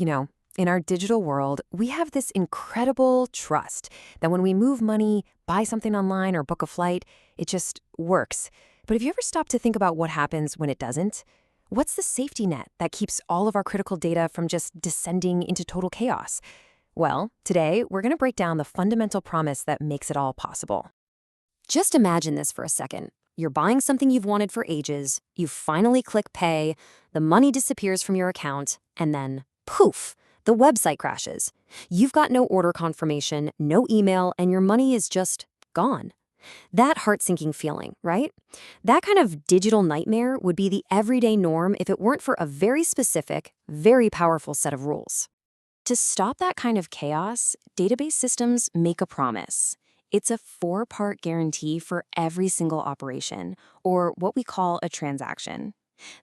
In our digital world, we have this incredible trust that when we move money, buy something online, or book a flight, it just works. But have you ever stopped to think about what happens when it doesn't? What's the safety net that keeps all of our critical data from just descending into total chaos? Well, today, we're going to break down the fundamental promise that makes it all possible. Just imagine this for a second. You're buying something you've wanted for ages, you finally click pay, the money disappears from your account, and then, poof, the website crashes. You've got no order confirmation, no email, and your money is just gone. That heart-sinking feeling, right? That kind of digital nightmare would be the everyday norm if it weren't for a very specific, very powerful set of rules. To stop that kind of chaos, database systems make a promise. It's a 4-part guarantee for every single operation, or what we call a transaction.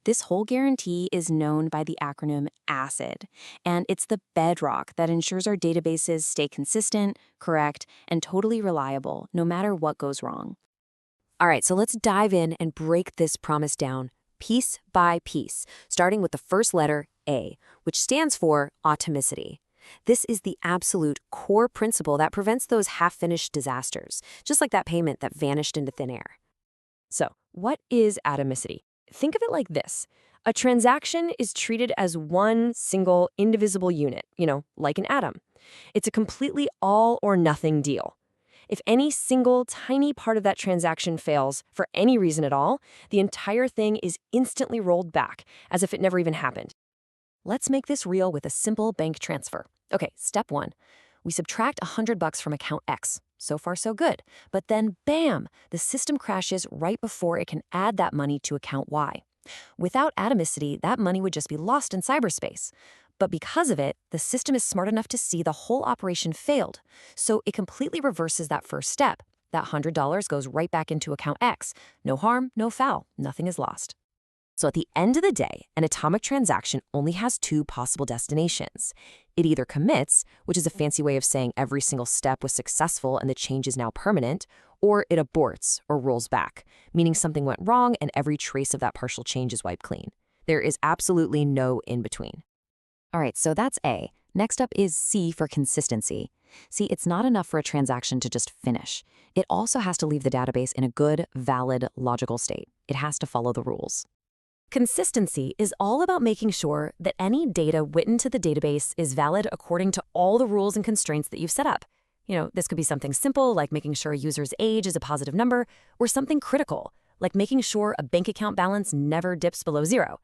This whole guarantee is known by the acronym ACID, and it's the bedrock that ensures our databases stay consistent, correct, and totally reliable no matter what goes wrong. All right, so let's dive in and break this promise down piece by piece, starting with the first letter, A, which stands for Atomicity. This is the absolute core principle that prevents those half-finished disasters, just like that payment that vanished into thin air. So, what is atomicity? Think of it like this. A transaction is treated as one single indivisible unit, like an atom. It's a completely all or nothing deal. If any single tiny part of that transaction fails for any reason at all, the entire thing is instantly rolled back, as if it never even happened. Let's make this real with a simple bank transfer. Okay, step 1. We subtract $100 from account X. So far, so good. But then, bam, the system crashes right before it can add that money to account Y. Without atomicity, that money would just be lost in cyberspace. But because of it, the system is smart enough to see the whole operation failed. So it completely reverses that first step. That $100 goes right back into account X. No harm, no foul. Nothing is lost. So at the end of the day, an atomic transaction only has 2 possible destinations. It either commits, which is a fancy way of saying every single step was successful and the change is now permanent, or it aborts or rolls back, meaning something went wrong and every trace of that partial change is wiped clean. There is absolutely no in-between. All right, so that's A. Next up is C for consistency. See, it's not enough for a transaction to just finish. It also has to leave the database in a good, valid, logical state. It has to follow the rules. Consistency is all about making sure that any data written to the database is valid according to all the rules and constraints that you've set up. This could be something simple like making sure a user's age is a positive number, or something critical like making sure a bank account balance never dips below 0.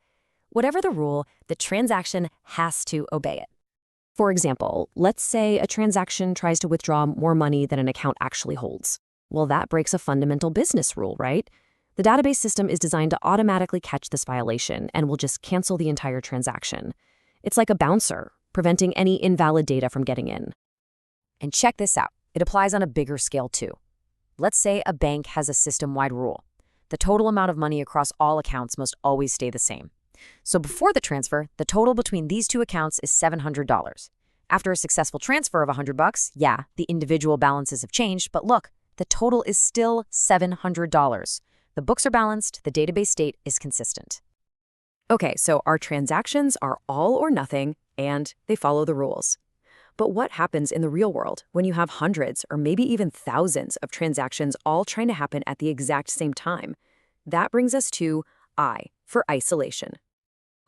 Whatever the rule, the transaction has to obey it. For example, let's say a transaction tries to withdraw more money than an account actually holds. Well, that breaks a fundamental business rule, right? The database system is designed to automatically catch this violation and will just cancel the entire transaction. It's like a bouncer, preventing any invalid data from getting in. And check this out. It applies on a bigger scale too. Let's say a bank has a system-wide rule. The total amount of money across all accounts must always stay the same. So before the transfer, the total between these 2 accounts is $700. After a successful transfer of $100, yeah, the individual balances have changed, but look, the total is still $700. The books are balanced, the database state is consistent. Okay, so our transactions are all or nothing, and they follow the rules. But what happens in the real world when you have hundreds or maybe even thousands of transactions all trying to happen at the exact same time? That brings us to I for isolation.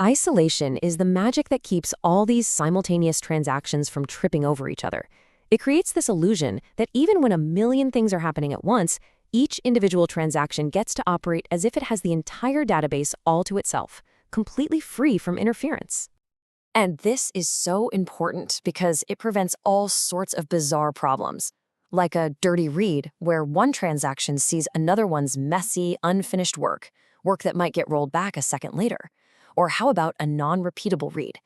Isolation is the magic that keeps all these simultaneous transactions from tripping over each other. It creates this illusion that even when a million things are happening at once, each individual transaction gets to operate as if it has the entire database all to itself, completely free from interference. And this is so important because it prevents all sorts of bizarre problems, like a dirty read where one transaction sees another one's messy, unfinished work that might get rolled back a second later. Or how about a non-repeatable read?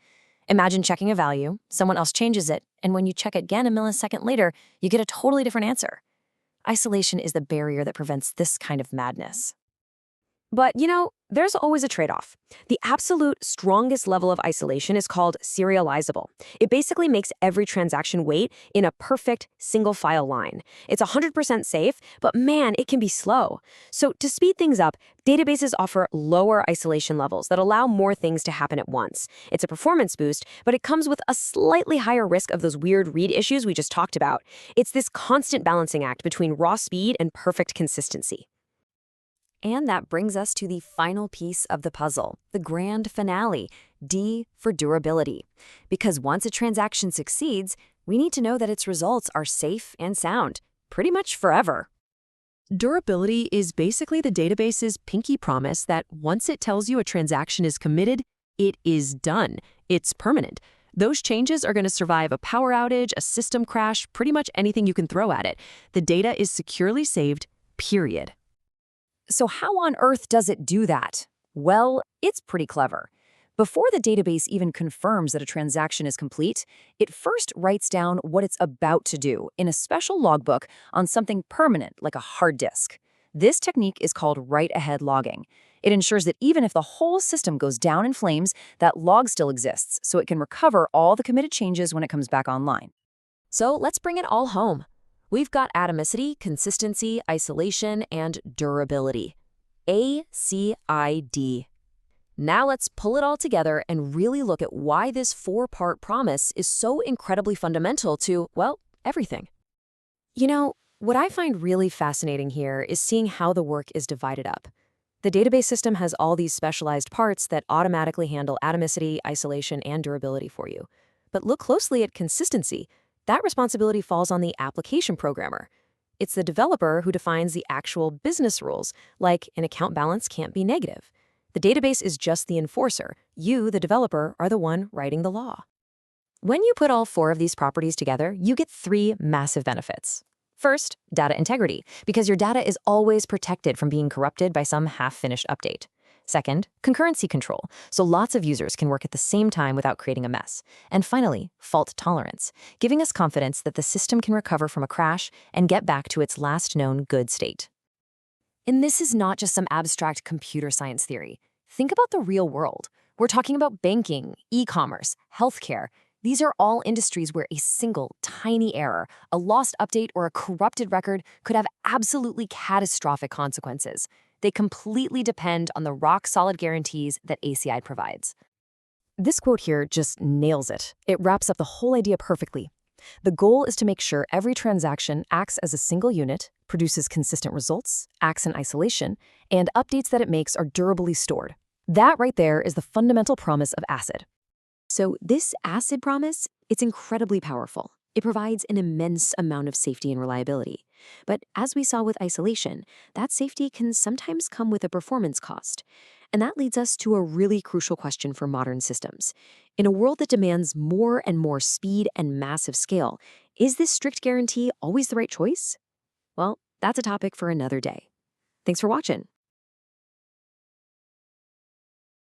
Imagine checking a value, someone else changes it, and when you check it again a millisecond later, you get a totally different answer. Isolation is the barrier that prevents this kind of madness. But, there's always a trade-off. The absolute strongest level of isolation is called serializable. It basically makes every transaction wait in a perfect single-file line. It's 100% safe, but man, it can be slow. So to speed things up, databases offer lower isolation levels that allow more things to happen at once. It's a performance boost, but it comes with a slightly higher risk of those weird read issues we just talked about. It's this constant balancing act between raw speed and perfect consistency. And that brings us to the final piece of the puzzle, the grand finale, D for durability. Because once a transaction succeeds, we need to know that its results are safe and sound, pretty much forever. Durability is basically the database's pinky promise that once it tells you a transaction is committed, it is done. It's permanent. Those changes are going to survive a power outage, a system crash, pretty much anything you can throw at it. The data is securely saved, period. So how on earth does it do that? Well, it's pretty clever. Before the database even confirms that a transaction is complete, it first writes down what it's about to do in a special logbook on something permanent like a hard disk. This technique is called write-ahead logging. It ensures that even if the whole system goes down in flames, that log still exists, so it can recover all the committed changes when it comes back online. So let's bring it all home. We've got atomicity, consistency, isolation, and durability. ACID. Now let's pull it all together and really look at why this four-part promise is so incredibly fundamental to, well, everything. What I find really fascinating here is seeing how the work is divided up. The database system has all these specialized parts that automatically handle atomicity, isolation, and durability for you. But look closely at consistency. That responsibility falls on the application programmer. It's the developer who defines the actual business rules, like an account balance can't be negative. The database is just the enforcer. You, the developer, are the one writing the law. When you put all four of these properties together, you get three massive benefits. First, data integrity, because your data is always protected from being corrupted by some half-finished update. Second, concurrency control, so lots of users can work at the same time without creating a mess. And finally, fault tolerance, giving us confidence that the system can recover from a crash and get back to its last known good state. And this is not just some abstract computer science theory. Think about the real world. We're talking about banking, e-commerce, healthcare. These are all industries where a single, tiny error, a lost update, or a corrupted record could have absolutely catastrophic consequences. They completely depend on the rock-solid guarantees that ACI provides. This quote here just nails it. It wraps up the whole idea perfectly. The goal is to make sure every transaction acts as a single unit, produces consistent results, acts in isolation, and updates that it makes are durably stored. That right there is the fundamental promise of ACID. So this ACID promise, it's incredibly powerful. It provides an immense amount of safety and reliability. But as we saw with isolation, that safety can sometimes come with a performance cost. And that leads us to a really crucial question for modern systems. In a world that demands more and more speed and massive scale, is this strict guarantee always the right choice? Well, that's a topic for another day. Thanks for watching.